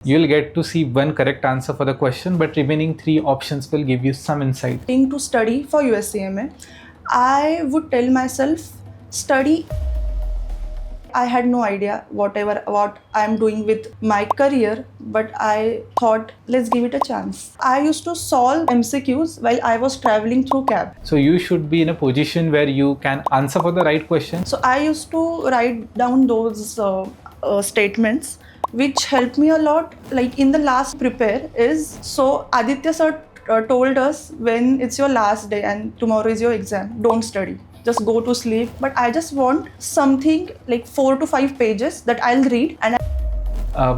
You'll get to see one correct answer for the question, but remaining three options will give you some insight. To study for US CMA, I would tell myself, study. I had no idea what I'm doing with my career, but I thought, let's give it a chance. I used to solve MCQs while I was traveling through cab. So you should be in a position where you can answer for the right question. So I used to write down those statements, which helped me a lot. Like in the last prepare is, so Aditya sir told us, when it's your last day and tomorrow is your exam, don't study. Just go to sleep. But I just want something like 4 to 5 pages that I'll read. And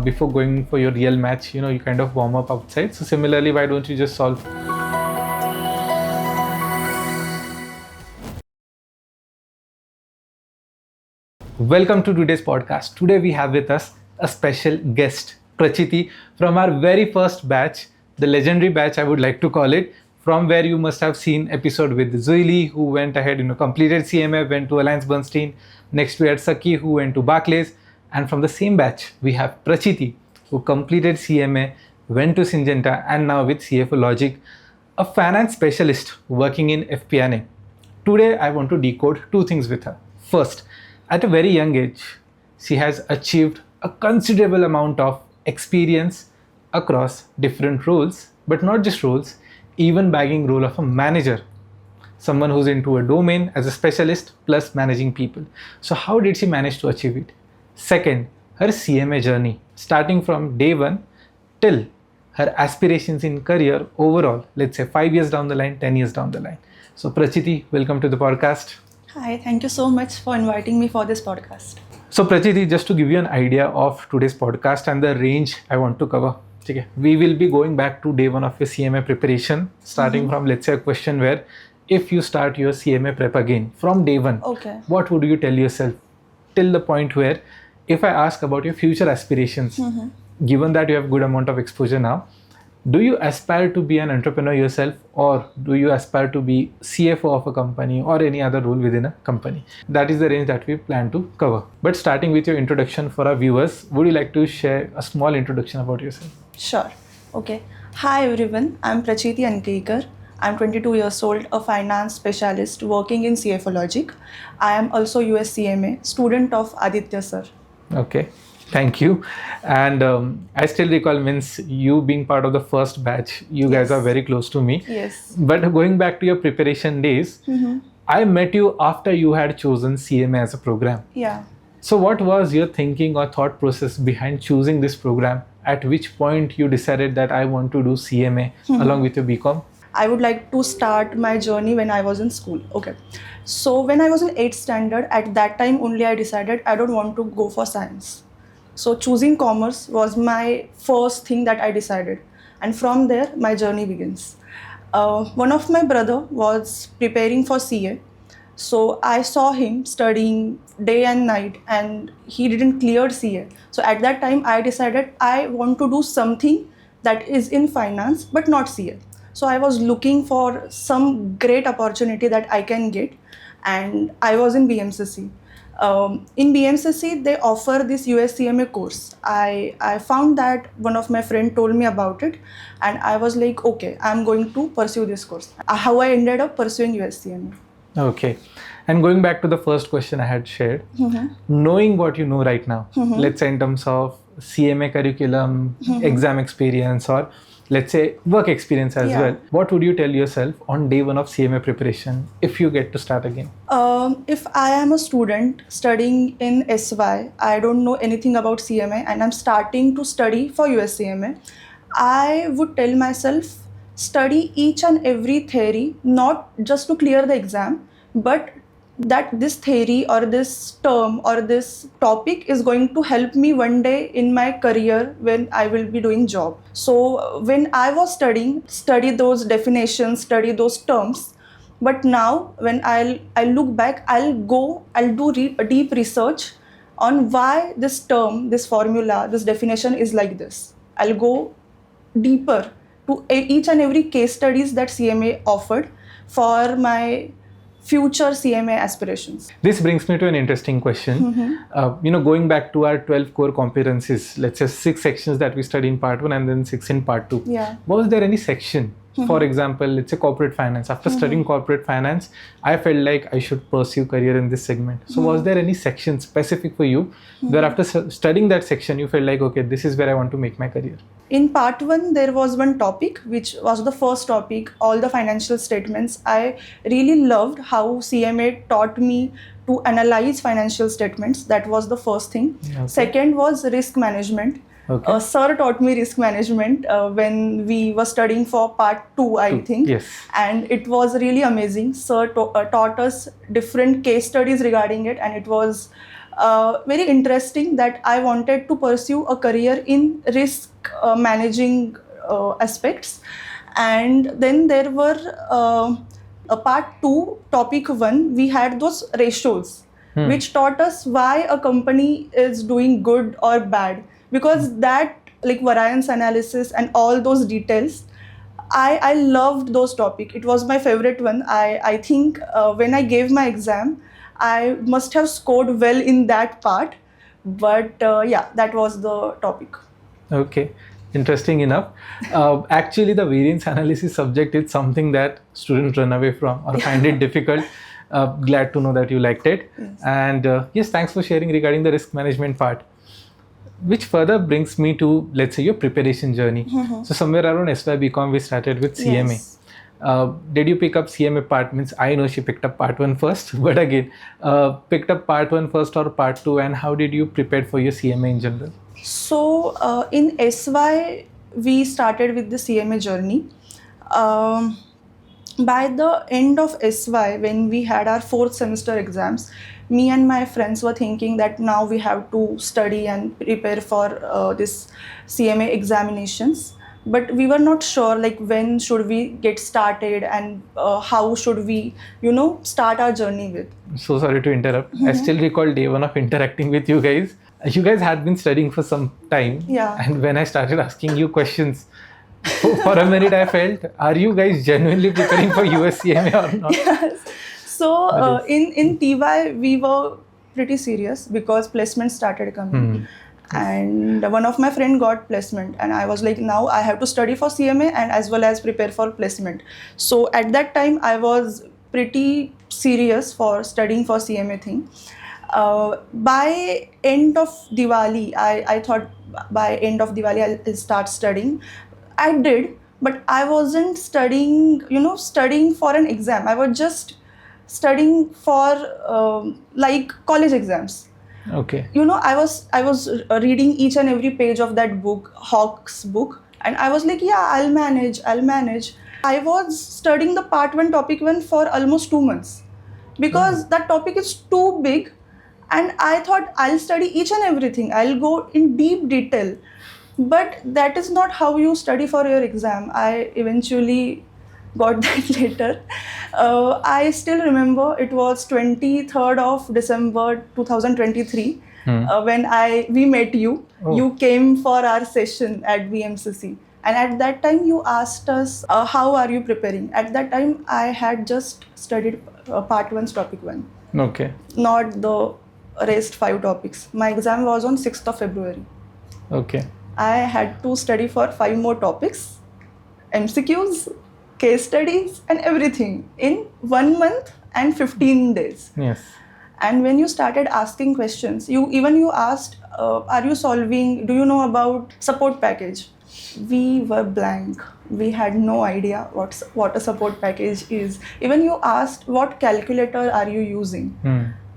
before going for your real match, you kind of warm up outside. So similarly, why don't you just solve? Welcome to today's podcast. Today we have with us a special guest, Prachiti, from our very first batch, the legendary batch I would like to call it, from where you must have seen episode with Zoili, who went ahead, completed CMA, went to Alliance Bernstein. Next we had Saki, who went to Barclays. And from the same batch, we have Prachiti, who completed CMA, went to Syngenta, and now with CFO Logic, a finance specialist working in FP&A. Today, I want to decode two things with her. First, at a very young age, she has achieved a considerable amount of experience across different roles, but not just roles, even bagging role of a manager, someone who's into a domain as a specialist plus managing people. So how did she manage to achieve it? Second, her CMA journey, starting from day one till her aspirations in career overall, let's say 5 years down the line, 10 years down the line. So Prachiti, welcome to the podcast. Hi, thank you so much for inviting me for this podcast. So Prachiti, just to give you an idea of today's podcast and the range I want to cover, we will be going back to day one of your CMA preparation, starting from, let's say, a question where if you start your CMA prep again from day one, what would you tell yourself till the point where if I ask about your future aspirations, given that you have good amount of exposure now, do you aspire to be an entrepreneur yourself, or do you aspire to be CFO of a company or any other role within a company? That is the range that we plan to cover. But starting with your introduction for our viewers, would you like to share a small introduction about yourself? Sure. Okay. Hi everyone, I'm Prachiti Ankaikar. I'm 22 years old, a finance specialist working in CFO Logic. I am also US CMA, student of Aditya sir. Okay. Thank you. And I still recall, means you being part of the first batch, you guys are very close to me. Yes. But going back to your preparation days, I met you after you had chosen CMA as a program. Yeah. So what was your thinking or thought process behind choosing this program? At which point you decided that I want to do CMA along with your BCom? I would like to start my journey when I was in school. Okay. So when I was in 8th standard, at that time only I decided I don't want to go for science. So choosing commerce was my first thing that I decided. And from there, my journey begins. One of my brother was preparing for CA. So I saw him studying day and night and he didn't clear CA. So at that time, I decided I want to do something that is in finance, but not CA. So I was looking for some great opportunity that I can get. And I was in BMCC. In BMCC, they offer this US CMA course. I found that one of my friends told me about it and I was like, okay, I'm going to pursue this course. How I ended up pursuing US CMA. Okay. And going back to the first question I had shared, knowing what you know right now, let's say in terms of CMA curriculum, exam experience, or let's say work experience as well, what would you tell yourself on day one of CMA preparation if you get to start again? If I am a student studying in SY, I don't know anything about CMA and I'm starting to study for US CMA, I would tell myself, study each and every theory, not just to clear the exam, but that this theory or this term or this topic is going to help me one day in my career when I will be doing job. So when I was studying, study those definitions, study those terms. But now when I'll look back, I'll do deep research on why this term, this formula, this definition is like this. I'll go deeper to each and every case studies that CMA offered for my future CMA aspirations. This brings me to an interesting question. Going back to our 12 core competencies, let's say 6 sections that we study in part 1 and then 6 in part 2. Yeah. Was there any section, for example, let's say corporate finance. After studying corporate finance, I felt like I should pursue career in this segment. So was there any section specific for you where after studying that section, you felt like, okay, this is where I want to make my career? In part 1, there was one topic, which was the first topic, all the financial statements. I really loved how CMA taught me to analyze financial statements. That was the first thing. Okay. Second was risk management. Okay. Sir taught me risk management when we were studying for part 2, I think. Yes. And it was really amazing. Sir taught us different case studies regarding it, and it was very interesting that I wanted to pursue a career in risk managing aspects. And then there were a part 2, topic 1, we had those ratios, which taught us why a company is doing good or bad, because that, like variance analysis and all those details, I loved those topics. It was my favorite one. I think when I gave my exam, I must have scored well in that part, but yeah, that was the topic. Okay, interesting enough. Actually, the variance analysis subject is something that students run away from or find it difficult. Glad to know that you liked it. Yes. And yes, thanks for sharing regarding the risk management part. Which further brings me to, let's say, your preparation journey. So somewhere around SY BCom, we started with CMA. Yes. Did you pick up CMA part? Means I know she picked up part 1 first, but again, picked up part 1 first or part 2, and how did you prepare for your CMA in general? So in SY, we started with the CMA journey. By the end of SY, when we had our 4th semester exams, me and my friends were thinking that now we have to study and prepare for this CMA examinations. But we were not sure, like, when should we get started and how should we, start our journey with. So sorry to interrupt. I still recall day 1 of interacting with you guys. You guys had been studying for some time. Yeah. And when I started asking you questions, for a minute I felt, are you guys genuinely preparing for US CMA or not? Yes. So in TY, we were pretty serious because placement started coming. And one of my friend got placement, and I was like, now I have to study for CMA and as well as prepare for placement. So at that time, I was pretty serious for studying for CMA thing. By end of Diwali, I thought by end of Diwali I'll start studying. I did, but I wasn't studying, studying for an exam. I was just studying for like college exams. Okay. I was reading each and every page of that book, Hawke's book, and I was like, yeah, I'll manage. I was studying the part 1, topic 1 for almost 2 months because that topic is too big, and I thought I'll study each and everything. I'll go in deep detail, but that is not how you study for your exam. I eventually got that later. I still remember it was 23rd of December 2023 when we met you. Oh. You came for our session at VMCC. And at that time you asked us, how are you preparing? At that time I had just studied part 1's topic 1. Okay. Not the rest 5 topics. My exam was on 6th of February. Okay. I had to study for 5 more topics, MCQs, case studies and everything in 1 month and 15 days. Yes. And when you started asking questions, you asked, do you know about support package? We were blank. We had no idea what a support package is. Even you asked, what calculator are you using?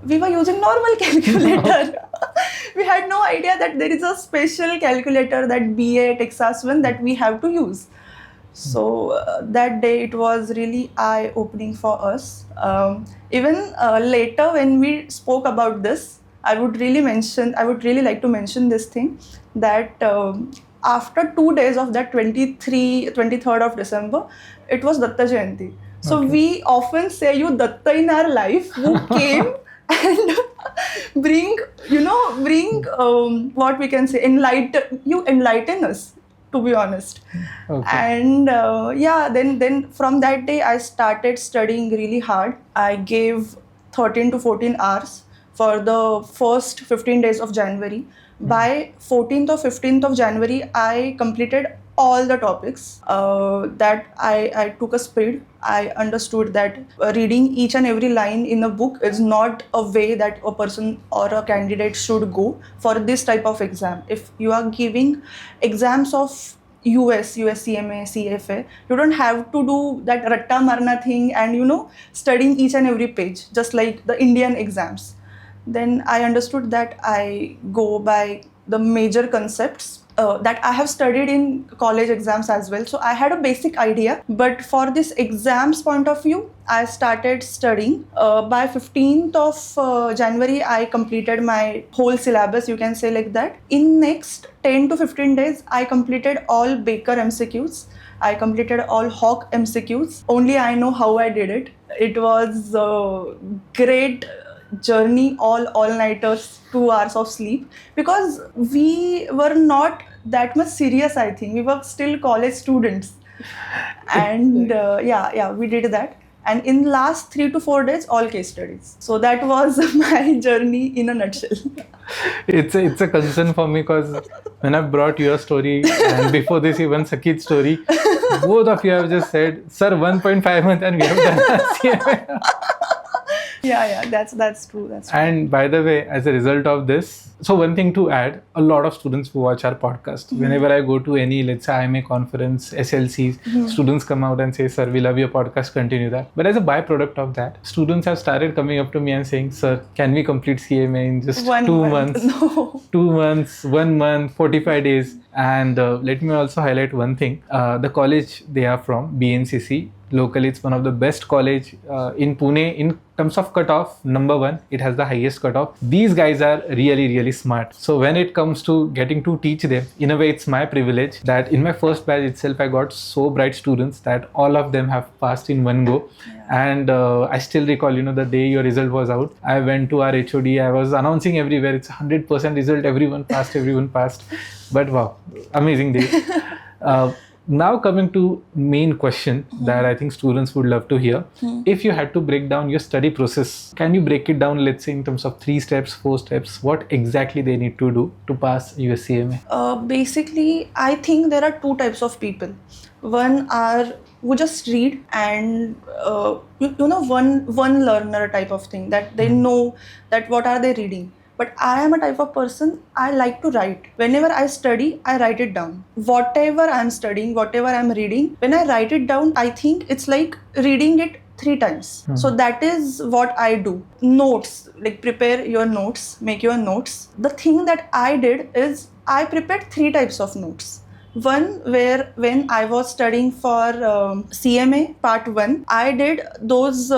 We were using normal calculator. We had no idea that there is a special calculator, that BA Texas one, that we have to use. So that day it was really eye-opening for us. Even later when we spoke about this, I would really like to mention this thing, that after 2 days of that 23rd of December, it was Datta Jayanti. So we often say you Datta in our life who came and bring what we can say, enlighten us to be honest. Okay. And then from that day I started studying really hard. I gave 13 to 14 hours for the first 15 days of January. By 14th or 15th of January, I completed all the topics that I took a speed. I understood that reading each and every line in a book is not a way that a person or a candidate should go for this type of exam. If you are giving exams of US CMA, CFA, you don't have to do that ratta marna thing and studying each and every page, just like the Indian exams. Then I understood that I go by the major concepts that I have studied in college exams as well. So I had a basic idea, but for this exams point of view, I started studying. By 15th of January, I completed my whole syllabus, you can say like that. In next 10 to 15 days, I completed all Baker MCQs. I completed all Hawk MCQs. Only I know how I did it. It was great journey, all-nighters, 2 hours of sleep, because we were not that much serious. I think we were still college students, and we did that. And in last 3 to 4 days, all case studies. So that was my journey in a nutshell. It's a concern for me because when I brought your story and before this even Sakit's story, both of you have just said, "Sir, 1.5 months and we have done CMA." That's true. And by the way, as a result of this, so one thing to add, a lot of students who watch our podcast, whenever I go to any, let's say IMA conference, SLCs, students come out and say, "Sir, we love your podcast, continue that." But as a byproduct of that, students have started coming up to me and saying, "Sir, can we complete CMA in just 2 months?" No. 2 months, 1 month, 45 days. And let me also highlight one thing. The college they are from, BNCC, locally it's one of the best college in Pune in terms of cutoff. Number one, it has the highest cutoff. These guys are really, really smart. So when it comes to getting to teach them, in a way it's my privilege that in my first batch itself, I got so bright students that all of them have passed in one go. And I still recall, the day your result was out, I went to our HOD, I was announcing everywhere, it's 100% result, everyone passed. But wow, amazing day. Now coming to main question that I think students would love to hear. If you had to break down your study process, can you break it down, let's say in terms of 3 steps, 4 steps, what exactly they need to do to pass US CMA? Basically, I think there are 2 types of people. One are who just read and one learner type of thing, that they know that what are they reading. But I am a type of person, I like to write. Whenever I study, I write it down. Whatever I'm studying, whatever I'm reading, when I write it down, I think it's like reading it 3 times. So that is what I do. Notes, like prepare your notes, make your notes. The thing that I did is I prepared 3 types of notes. One where when I was studying for CMA part 1, I did those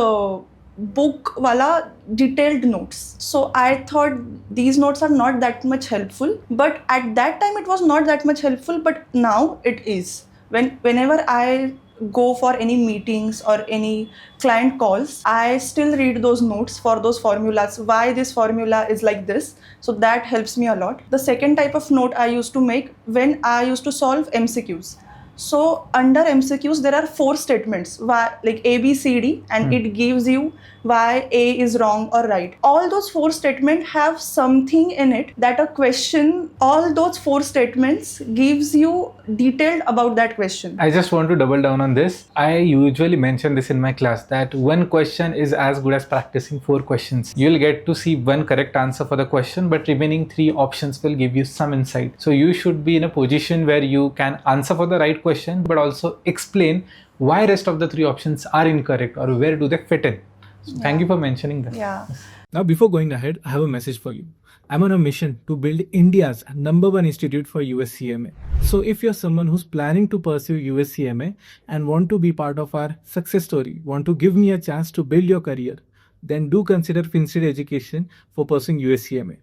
book wala detailed notes. So I thought these notes are not that much helpful, but at that time it was not that much helpful, but now it is. Whenever I go for any meetings or any client calls, I still read those notes for those formulas, why this formula is like this. So that helps me a lot. The second type of note I used to make when I used to solve MCQs. So under MCQs, there are 4 statements, why, like A, B, C, D, and it gives you why A is wrong or right. All those 4 statements have something in it that a question, all those 4 statements gives you detailed about that question. I just want to double down on this. I usually mention this in my class that one question is as good as practicing 4 questions. You'll get to see one correct answer for the question, but remaining 3 options will give you some insight. So you should be in a position where you can answer for the right question, but also explain why rest of the 3 options are incorrect or where do they fit in. So thank you for mentioning that. Yeah. Now, before going ahead, I have a message for you. I'm on a mission to build India's #1 institute for US CMA. So if you're someone who's planning to pursue US CMA and want to be part of our success story, want to give me a chance to build your career, then do consider FinStreet education for pursuing US CMA.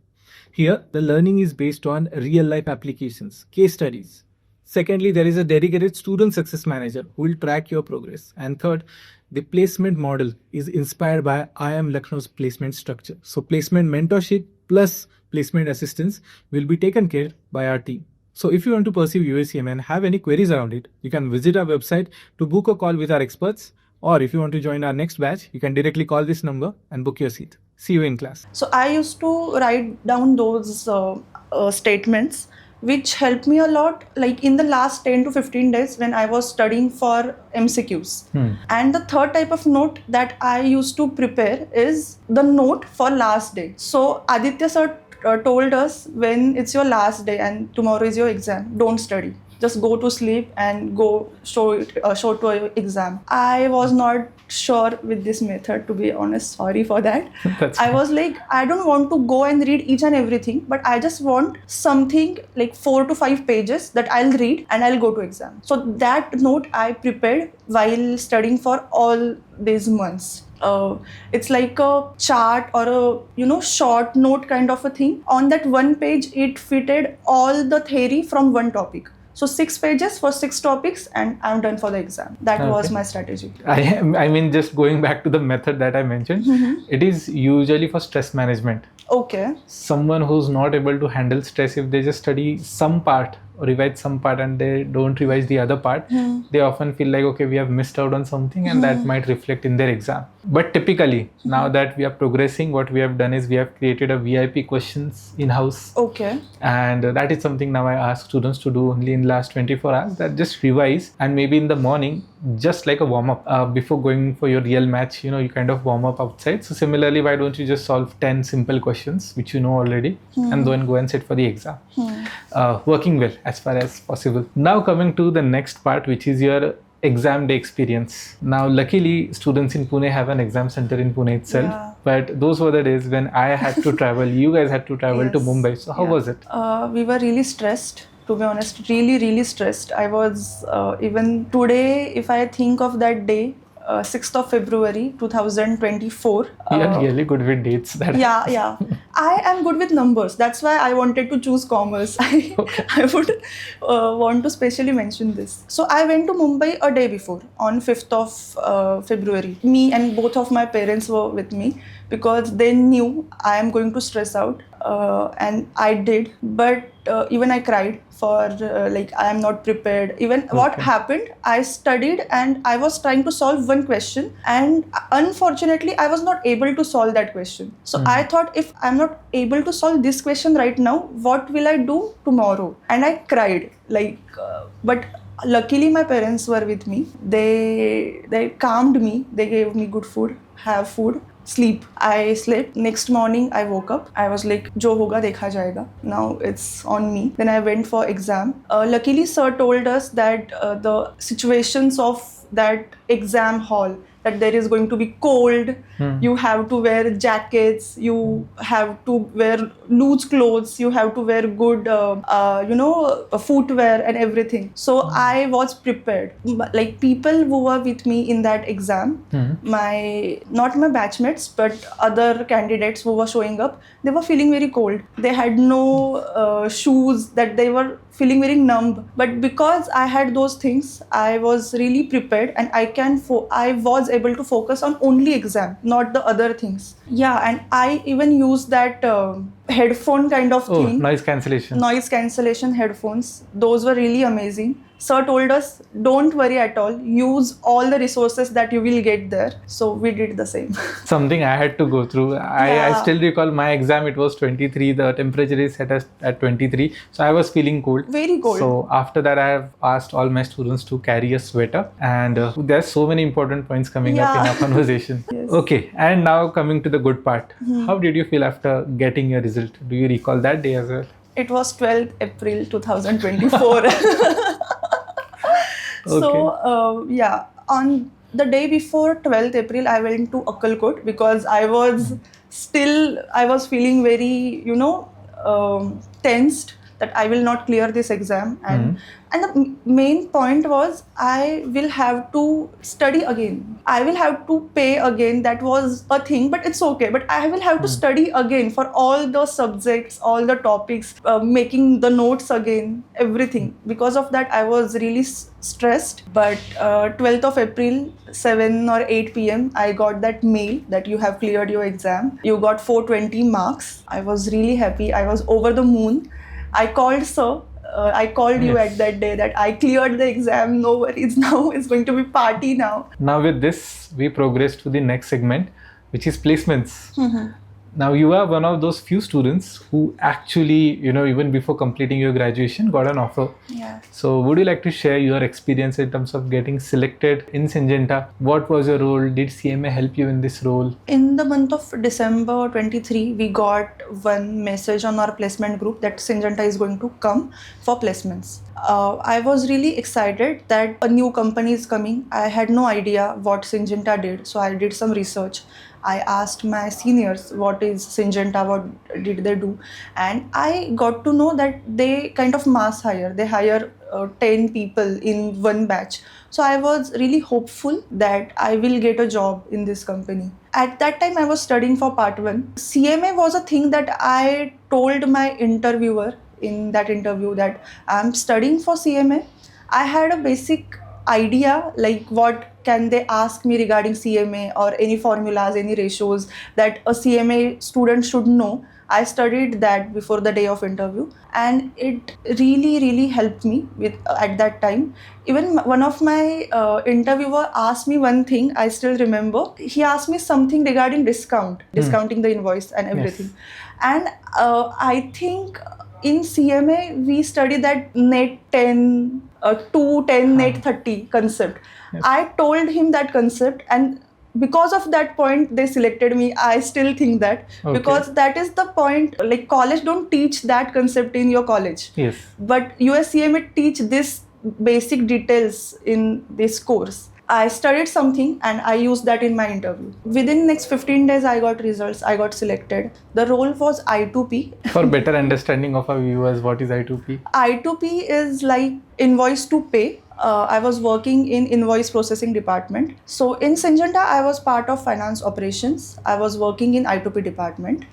Here, the learning is based on real-life applications, case studies. Secondly, there is a dedicated student success manager who will track your progress. And third, the placement model is inspired by IIM Lucknow's placement structure. So placement mentorship plus placement assistance will be taken care by our team. So if you want to pursue US CMA and have any queries around it, you can visit our website to book a call with our experts. Or if you want to join our next batch, you can directly call this number and book your seat. See you in class. So I used to write down those statements, which helped me a lot, like in the last 10 to 15 days when I was studying for MCQs. And the third type of note that I used to prepare is the note for last day. So Aditya sir told us, when it's your last day and tomorrow is your exam, don't study. Just go to sleep and go show to your exam. I was not sure with this method, to be honest. Sorry for that. I was like, I don't want to go and read each and everything, but I just want something like 4 to 5 pages that I'll read and I'll go to exam. So that note I prepared while studying for all these months. It's like a chart or a short note kind of a thing. On that one page, it fitted all the theory from one topic. So 6 pages for 6 topics and I'm done for the exam. That was my strategy. I mean, just going back to the method that I mentioned, it is usually for stress management. Okay. Someone who's not able to handle stress, if they just study some part or revise some part and they don't revise the other part, they often feel like, okay, we have missed out on something, and that might reflect in their exam. But typically, now that we are progressing, what we have done is we have created a VIP questions in-house. Okay. And that is something now I ask students to do only in last 24 hours, that just revise, and maybe in the morning, just like a warm-up before going for your real match, you kind of warm up outside. So similarly, why don't you just solve 10 simple questions which you know already, and then go and sit for the exam. Working well as far as possible. Now coming to the next part, which is your exam day experience. Now luckily students in Pune have an exam center in Pune itself, but those were the days when I had to travel, you guys had to travel to Mumbai. So how was it? We were really stressed, to be honest, really stressed. I was, even today, if I think of that day, 6th of February 2024. You are really good with dates. Yeah. I am good with numbers. That's why I wanted to choose commerce. I would want to specially mention this. So I went to Mumbai a day before, on 5th of February. Me and both of my parents were with me because they knew I am going to stress out. And I did, but even I cried for like I am not prepared. Even what happened, I studied and I was trying to solve one question, and unfortunately I was not able to solve that question. So I thought, if I'm not able to solve this question right now, what will I do tomorrow? And I cried but luckily my parents were with me. They calmed me. They gave me good food, have food, sleep. I slept. Next morning I woke up. I was like, jo hoga dekha jayega. Now it's on me. Then I went for exam. Luckily sir told us that the situations of that exam hall, that there is going to be cold, you have to wear jackets, you have to wear loose clothes, you have to wear good footwear and everything. So I was prepared. Like people who were with me in that exam, not my batchmates but other candidates who were showing up, they were feeling very cold. They had no shoes, that they were feeling very numb. But because I had those things, I was really prepared, and I was able to focus on only exam, not the other things. Yeah, and I even used that headphone kind of thing. Noise cancellation headphones. Those were really amazing. Sir told us, don't worry at all, use all the resources that you will get there. So we did the same. Something I had to go through. I still recall my exam, it was 23, the temperature is set at 23, so I was feeling cold. Very cold. So after that I have asked all my students to carry a sweater, and there's so many important points coming up in our conversation. Yes. Okay, and now coming to the good part. How did you feel after getting your result? Do you recall that day as well? It was 12th April 2024. So, on the day before 12th April, I went to Akkalkot because I was feeling very, tensed that I will not clear this exam. And the main point was, I will have to study again. I will have to pay again. That was a thing, but it's okay. But I will have to study again for all the subjects, all the topics, making the notes again, everything. Because of that, I was really stressed. But 12th of April, 7 or 8 p.m., I got that mail that you have cleared your exam. You got 420 marks. I was really happy. I was over the moon. I called sir I called you Yes. at that day that I cleared the exam. No worries. Now it's going to be party now. Now with this, we progress to the next segment, which is placements. Mhm. Now you are one of those few students who actually, even before completing your graduation, got an offer. Yeah. So would you like to share your experience in terms of getting selected in Syngenta? What was your role? Did CMA help you in this role? In the month of December 23, we got one message on our placement group that Syngenta is going to come for placements. I was really excited that a new company is coming. I had no idea what Syngenta did, so I did some research. I asked my seniors what is Syngenta, what did they do, and I got to know that they kind of mass hire. They hire 10 people in one batch. So I was really hopeful that I will get a job in this company. At that time, I was studying for part 1. CMA was a thing that I told my interviewer in that interview that I'm studying for CMA. I had a basic idea like what can they ask me regarding CMA or any formulas, any ratios that a CMA student should know. I studied that before the day of interview, and it really helped me with at that time. Even one of my interviewer asked me one thing. I still remember. He asked me something regarding discounting the invoice and everything. Yes. And I think in CMA we study that net 10, 210, net 30 concept. Yes. I told him that concept, and because of that point they selected me. I still think that Okay. because that is the point, like college don't teach that concept in your college, Yes. but US CMA teach this basic details in this course. I studied something and I used that in my interview. Within next 15 days I got results, I got selected. The role was I2P. For better understanding of our viewers, what is I2P? I2P is like invoice to pay. I was working in invoice processing department. So in Syngenta, I was part of finance operations. I was working in I2P department.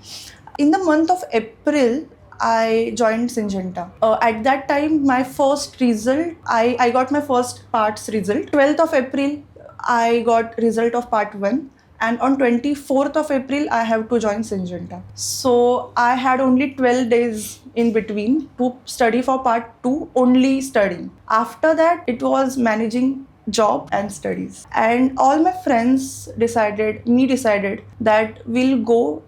In the month of April, I joined Syngenta. At that time, my first result, I got my first parts result. 12th of April, I got result of part 1. And on 24th of April, I have to join Syngenta. So I had only 12 days in between to study for part 2, only studying. After that, it was managing job and studies. And all my friends decided that we'll go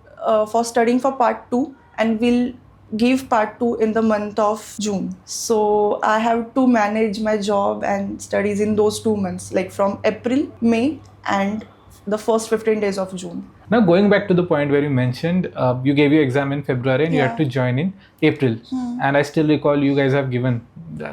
for studying for part 2 and we'll give part 2 in the month of June. So I have to manage my job and studies in those 2 months, like from April, May, and the first 15 days of June. Now going back to the point where you mentioned you gave your exam in February and you Yeah. had to join in April. And I still recall you guys have given,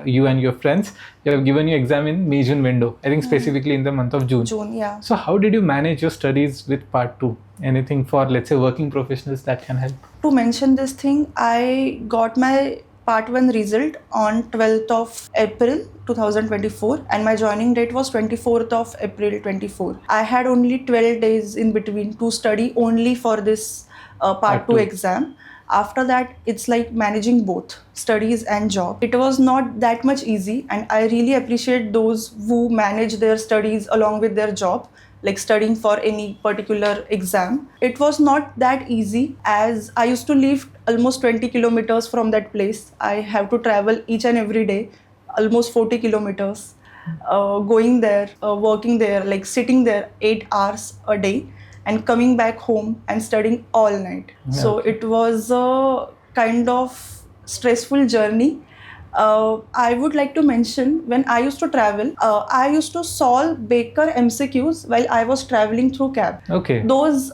you and your friends, you have given your exam in May-June window, I think specifically in the month of June. June, yeah. So how did you manage your studies with part 2? Anything for, let's say, working professionals that can help? To mention this thing, I got my part 1 result on 12th of April 2024 and my joining date was 24th of April 24. I had only 12 days in between to study only for this part 2 exam. After that, it's like managing both studies and job. It was not that much easy, and I really appreciate those who manage their studies along with their job, like studying for any particular exam. It was not that easy as I used to live almost 20 kilometers from that place. I have to travel each and every day, almost 40 kilometers, going there, working there, like sitting there 8 hours a day and coming back home and studying all night. So it was a kind of stressful journey. I would like to mention when I used to travel, I used to solve Baker MCQs while I was traveling through cab. Okay. Those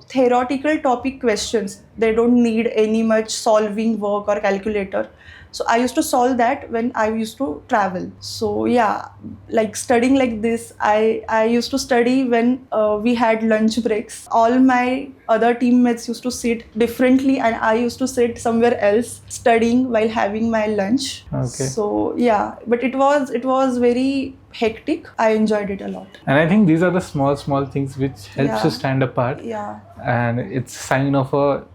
theoretical topic questions, they don't need any much solving work or calculator. So I used to solve that when I used to travel. So yeah, like studying like this, I used to study when we had lunch breaks. All my other teammates used to sit differently and I used to sit somewhere else studying while having my lunch. Okay. So yeah, but it was very hectic. I enjoyed it a lot. And I think these are the small things which helps you stand apart. Yeah. And it's a sign of a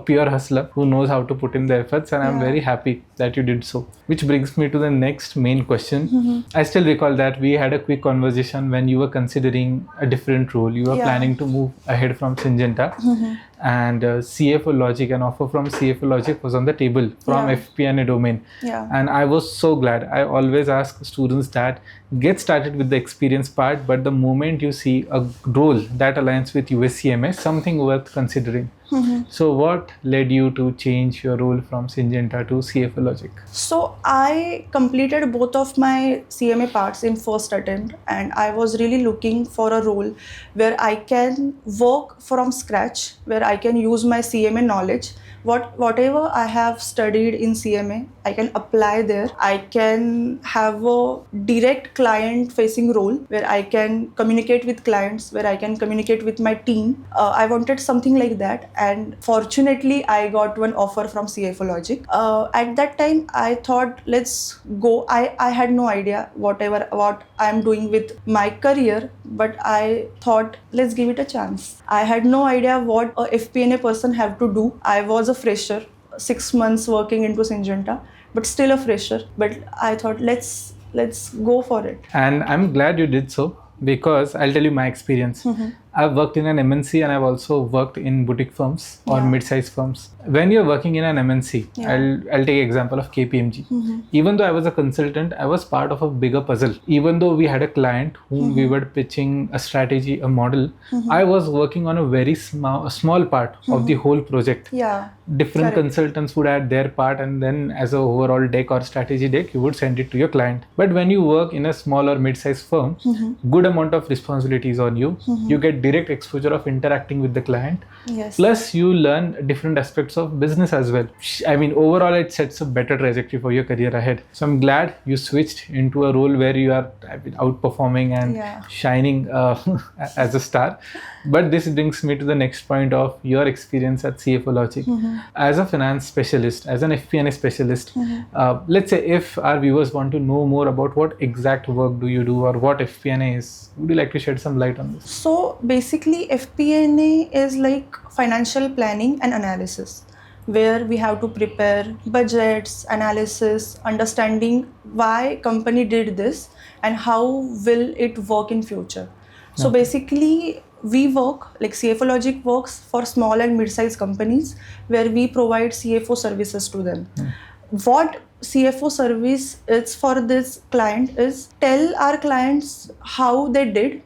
pure hustler who knows how to put in the efforts, and I'm very happy that you did so. Which brings me to the next main question. I still recall that we had a quick conversation when you were considering a different role. You were planning to move ahead from Syngenta, and CFO Logic, an offer from CFO Logic was on the table from FP&A domain. And I was so glad. I always ask students that get started with the experience part, but the moment you see a role that aligns with US CMA, something worth considering. So what led you to change your role from Syngenta to CFO Logic? So I completed both of my CMA parts in first attempt, and I was really looking for a role where I can work from scratch, where I can use my CMA knowledge. Whatever I have studied in CMA, I can apply there. I can have a direct client facing role where I can communicate with clients, where I can communicate with my team. I wanted something like that, and fortunately I got one offer from CFO Logic. At that time I thought, let's go. I had no idea what I'm doing with my career, but I thought, let's give it a chance. I had no idea what a FP&A person have to do. I was a fresher, 6 months working into Syngenta, but still a fresher. But I thought, let's go for it. And I'm glad you did so, because I'll tell you my experience. I've worked in an MNC and I've also worked in boutique firms or mid-sized firms. When you're working in an MNC, I'll take example of KPMG. Even though I was a consultant, I was part of a bigger puzzle. Even though we had a client whom we were pitching a strategy, a model, I was working on a very small part of the whole project. Different consultants would add their part, and then as a overall deck or strategy deck, you would send it to your client. But when you work in a small or mid-sized firm, good amount of responsibilities on you. You get direct exposure of interacting with the client. Plus you learn different aspects of business as well. I mean, overall it sets a better trajectory for your career ahead. So I'm glad you switched into a role where you are outperforming and shining as a star. But this brings me to the next point of your experience at CFO Logic. As a finance specialist, as an FP&A specialist, let's say if our viewers want to know more about what exact work do you do or what FP&A is, would you like to shed some light on this? So basically FP&A is like financial planning and analysis, where we have to prepare budgets, analysis, understanding why company did this and how will it work in future. So basically we work, like CFO Logic works for small and mid-sized companies where we provide CFO services to them. What CFO service is for this client is tell our clients how they did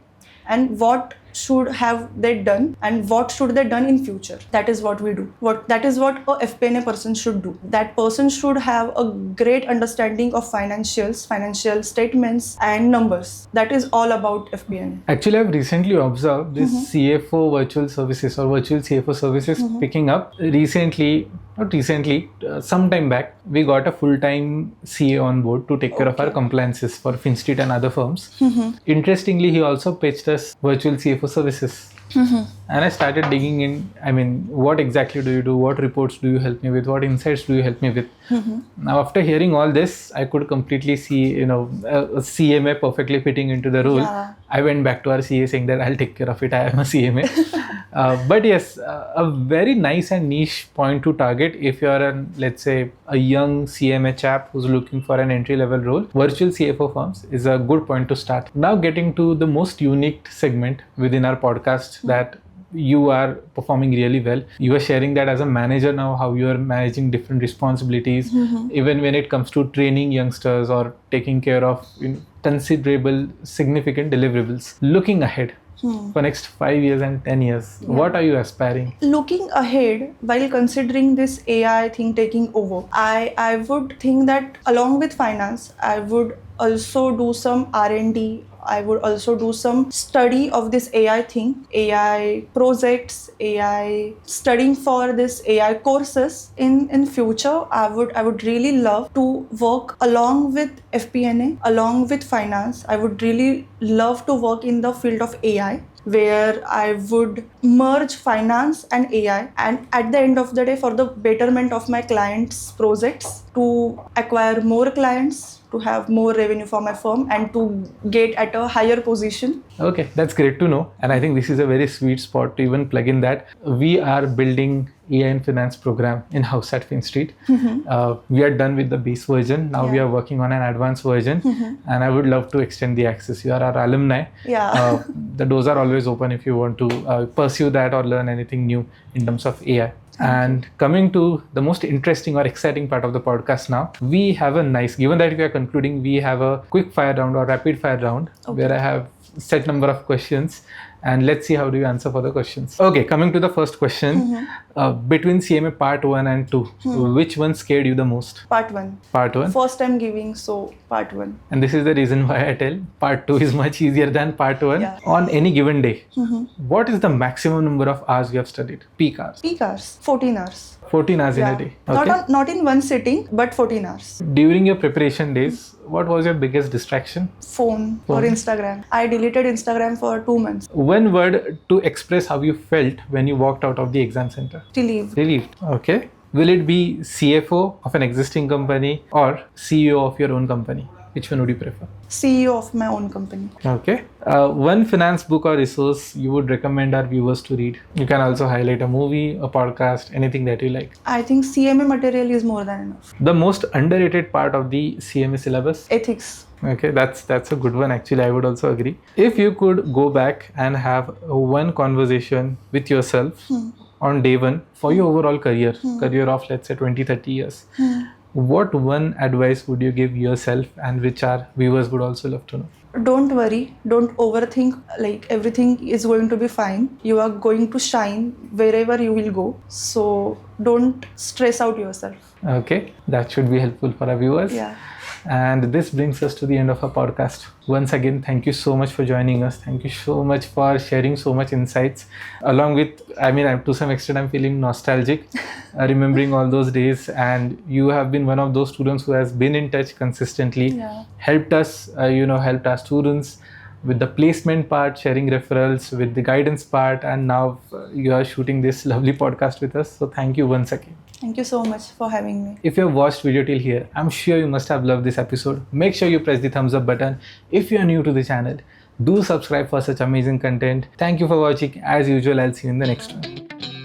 and what should have they done and what should they done in future. That is what we do. That is what a FP&A person should do. That person should have a great understanding of financials, financial statements and numbers. That is all about FP&A. Actually, I've recently observed this CFO virtual services or virtual CFO services picking up. Some time back, we got a full-time CA on board to take care of our compliances for FinStreet and other firms. Interestingly, he also pitched us virtual CFO services. And I started digging in. I mean, what exactly do you do? What reports do you help me with? What insights do you help me with? Now, after hearing all this, I could completely see, a CMA perfectly fitting into the role. I went back to our CA saying that I'll take care of it. I am a CMA. But yes, a very nice and niche point to target if you're, let's say, a young CMA chap who's looking for an entry-level role. Virtual CFO firms is a good point to start. Now, getting to the most unique segment within our podcast that you are performing really well. You are sharing that as a manager now, how you are managing different responsibilities, even when it comes to training youngsters or taking care of considerable, significant deliverables. Looking ahead for next 5 years and 10 years, what are you aspiring? Looking ahead, while considering this AI thing taking over, I would think that along with finance, I would also do some R&D. I would also do some study of this AI thing, AI projects, AI studying for this AI courses. In future, I would really love to work along with FP&A, along with finance. I would really love to work in the field of AI, where I would merge finance and AI, and at the end of the day, for the betterment of my clients' projects, to acquire more clients, to have more revenue for my firm and to get at a higher position. Okay, that's great to know. And I think this is a very sweet spot to even plug in that we are building AI and finance program in-house at FinStreet. We are done with the base version. Now we are working on an advanced version, and I would love to extend the access. You are our alumni. Yeah. The doors are always open if you want to pursue that or learn anything new in terms of AI. And coming to the most interesting or exciting part of the podcast now, we have a nice, given that we are concluding, we have a quick fire round or rapid fire round where I have set number of questions, and let's see how do you answer for the questions. Okay, coming to the first question, between CMA part 1 and 2, which one scared you the most? Part 1. Part 1. First time giving, so part 1. And this is the reason why I tell part 2 is much easier than part 1. Yeah. On any given day, what is the maximum number of hours you have studied? Peak hours. Peak hours, 14 hours. 14 hours in a day. Okay. Not in one sitting, but 14 hours. During your preparation days, what was your biggest distraction? Phone or Instagram. I deleted Instagram for 2 months. One word to express how you felt when you walked out of the exam center. Relieved. Relieved. Okay. Will it be CFO of an existing company or CEO of your own company? Which one would you prefer? CEO of my own company. Okay. One finance book or resource you would recommend our viewers to read? You can also highlight a movie, a podcast, anything that you like. I think CMA material is more than enough. The most underrated part of the CMA syllabus? Ethics. Okay, that's a good one. Actually, I would also agree. If you could go back and have one conversation with yourself on day one for your overall career of let's say 20-30 years, what one advice would you give yourself and which our viewers would also love to know? Don't worry, don't overthink, like everything is going to be fine. You are going to shine wherever you will go. So don't stress out yourself. Okay, that should be helpful for our viewers. Yeah. And this brings us to the end of our podcast. Once again, thank you so much for joining us. Thank you so much for sharing so much insights. Along with, to some extent, I'm feeling nostalgic, remembering all those days. And you have been one of those students who has been in touch consistently, helped us, helped our students with the placement part, sharing referrals, with the guidance part. And now you are shooting this lovely podcast with us. So thank you once again. Thank you so much for having me. If you have watched video till here, I'm sure you must have loved this episode. Make sure you press the thumbs up button. If you are new to the channel, do subscribe for such amazing content. Thank you for watching. As usual, I'll see you in the next one.